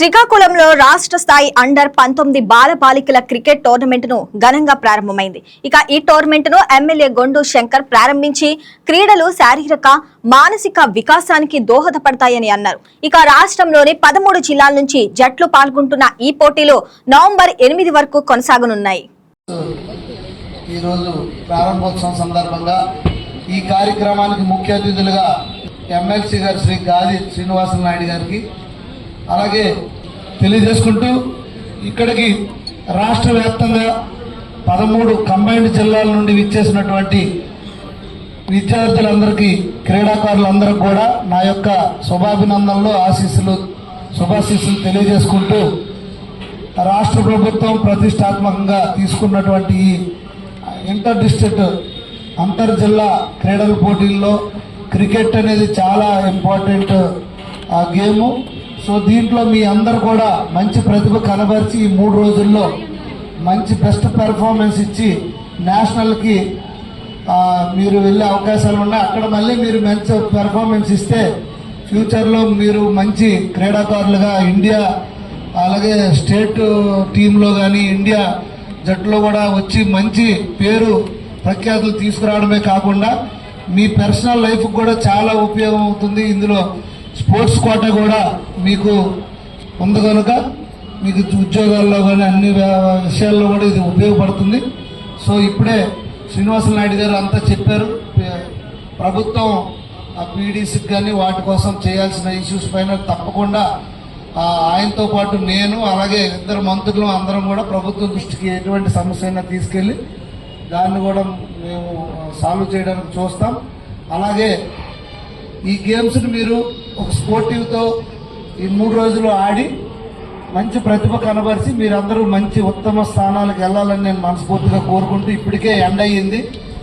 శ్రీకాకుళంలో రాష్ట్ర స్థాయి అండర్ 19 బాలబాలికల క్రికెట్ టోర్నమెంట్ ను ఘనంగా ప్రారంభమైంది. ఇక ఈ టోర్నమెంట్ ను ఎమ్మెల్యే గొండు శంకర్ ప్రారంభించి క్రీడలు శారీరక మానసిక వికాసానికి దోహదపడతాయని అన్నారు. ఇక రాష్ట్రంలోని 13 జిల్లాల నుంచి జట్లు పాల్గొంటున్న ఈ పోటీలు నవంబర్ 8 వరకు కొనసాగనున్నాయి. ఈ రోజు ప్రారంభోత్సవం సందర్భంగా ఈ కార్యక్రమానికి ముఖ్య అతిథులుగా ఎమ్మెల్సీ గారు శ్రీ గాలి శ్రీనివాస నాయుడు గారికి అలాగే తెలియజేసుకుంటూ ఇక్కడికి రాష్ట్ర వ్యాప్తంగా 13 కంబైన్డ్ జిల్లాల నుండి విచ్చేసినటువంటి విద్యార్థులందరికీ క్రీడాకారులందరికీ కూడా నా యొక్క శుభాభినందనలు శుభాశీస్సులు తెలియజేసుకుంటూ రాష్ట్ర ప్రభుత్వం ప్రతిష్టాత్మకంగా తీసుకున్నటువంటి ఈ ఇంటర్ డిస్ట్రిక్ట్ అంతర్ జిల్లా క్రీడల పోటీల్లో క్రికెట్ అనేది చాలా ఇంపార్టెంట్ గేము. సో దీంట్లో మీ అందరు కూడా మంచి ప్రతిభ కనబరిచి ఈ 3 రోజుల్లో మంచి బెస్ట్ పెర్ఫార్మెన్స్ ఇచ్చి నేషనల్కి మీరు వెళ్ళే అవకాశాలు ఉన్నాయి. అక్కడ మళ్ళీ మీరు మంచి పెర్ఫార్మెన్స్ ఇస్తే ఫ్యూచర్లో మీరు మంచి క్రీడాకారులుగా ఇండియా అలాగే స్టేట్ టీంలో కానీ ఇండియా జట్టులో కూడా వచ్చి మంచి పేరు ప్రఖ్యాతులు తీసుకురావడమే కాకుండా మీ పర్సనల్ లైఫ్ కూడా చాలా ఉపయోగం అవుతుంది. ఇందులో స్పోర్ట్స్ కోటా కూడా మీకు ఉంది కనుక మీకు ఉద్యోగాల్లో కానీ అన్ని విషయాల్లో కూడా ఇది ఉపయోగపడుతుంది. సో ఇప్పుడే శ్రీనివాస నాయుడు గారు అంతా చెప్పారు. ప్రభుత్వం పీడీసీకి కానీ వాటి కోసం చేయాల్సిన ఇష్యూస్ పైన తప్పకుండా ఆయనతో పాటు నేను అలాగే 2 మంత్రులు అందరం కూడా ప్రభుత్వం దృష్టికి ఎటువంటి సమస్య అయినా తీసుకెళ్ళి దాన్ని కూడా మేము సాల్వ్ చేయడానికి చూస్తాం. అలాగే ఈ గేమ్స్ని మీరు ఒక స్పోర్టివ్తో ఈ 3 రోజులు ఆడి మంచి ప్రతిభ కనబరిచి మీరందరూ మంచి ఉత్తమ స్థానాలకు వెళ్ళాలని నేను మనస్ఫూర్తిగా కోరుకుంటూ ఇప్పటికే ఎండ అయ్యింది.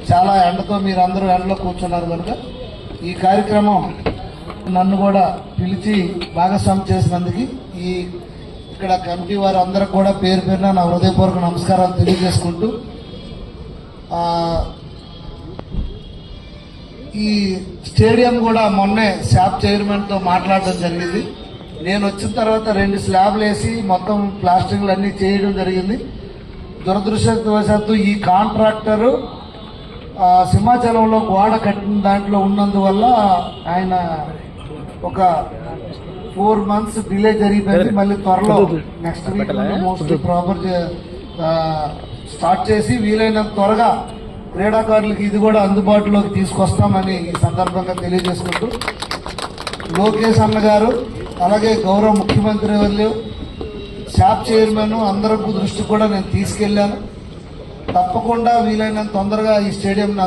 చాలా ఎండతో మీరందరూ ఎండలో కూర్చున్నారు కనుక ఈ కార్యక్రమం నన్ను కూడా పిలిచి భాగస్వామి చేసినందుకు ఇక్కడ కమిటీ వారు అందరికి కూడా పేరు పేరున నా హృదయపూర్వక నమస్కారాలు తెలియజేసుకుంటూ ఈ స్టేడియం కూడా మొన్నే శాప్ చైర్మన్తో మాట్లాడడం జరిగింది. నేను వచ్చిన తర్వాత 2 స్లాబ్లు వేసి మొత్తం ప్లాస్టింగ్లు అన్నీ చేయడం జరిగింది. దురదృష్టవశాత్తు ఈ కాంట్రాక్టరు సింహాచలంలో గోడ కట్టిన దాంట్లో ఉన్నందువల్ల ఆయన ఒక 4 months డిలే జరిగిపోయింది. మళ్ళీ త్వరలో next week mostly proper start చేసి వీలైనంత త్వరగా క్రీడాకారులకు ఇది కూడా అందుబాటులోకి తీసుకొస్తామని ఈ సందర్భంగా తెలియజేసుకుంటూ లోకేష్ అన్న గారు అలాగే గౌరవ ముఖ్యమంత్రి వాళ్ళు శాప్ చైర్మన్ అందరూ దృష్టి కూడా నేను తీసుకెళ్లాను. తప్పకుండా వీలైనంత తొందరగా ఈ స్టేడియంని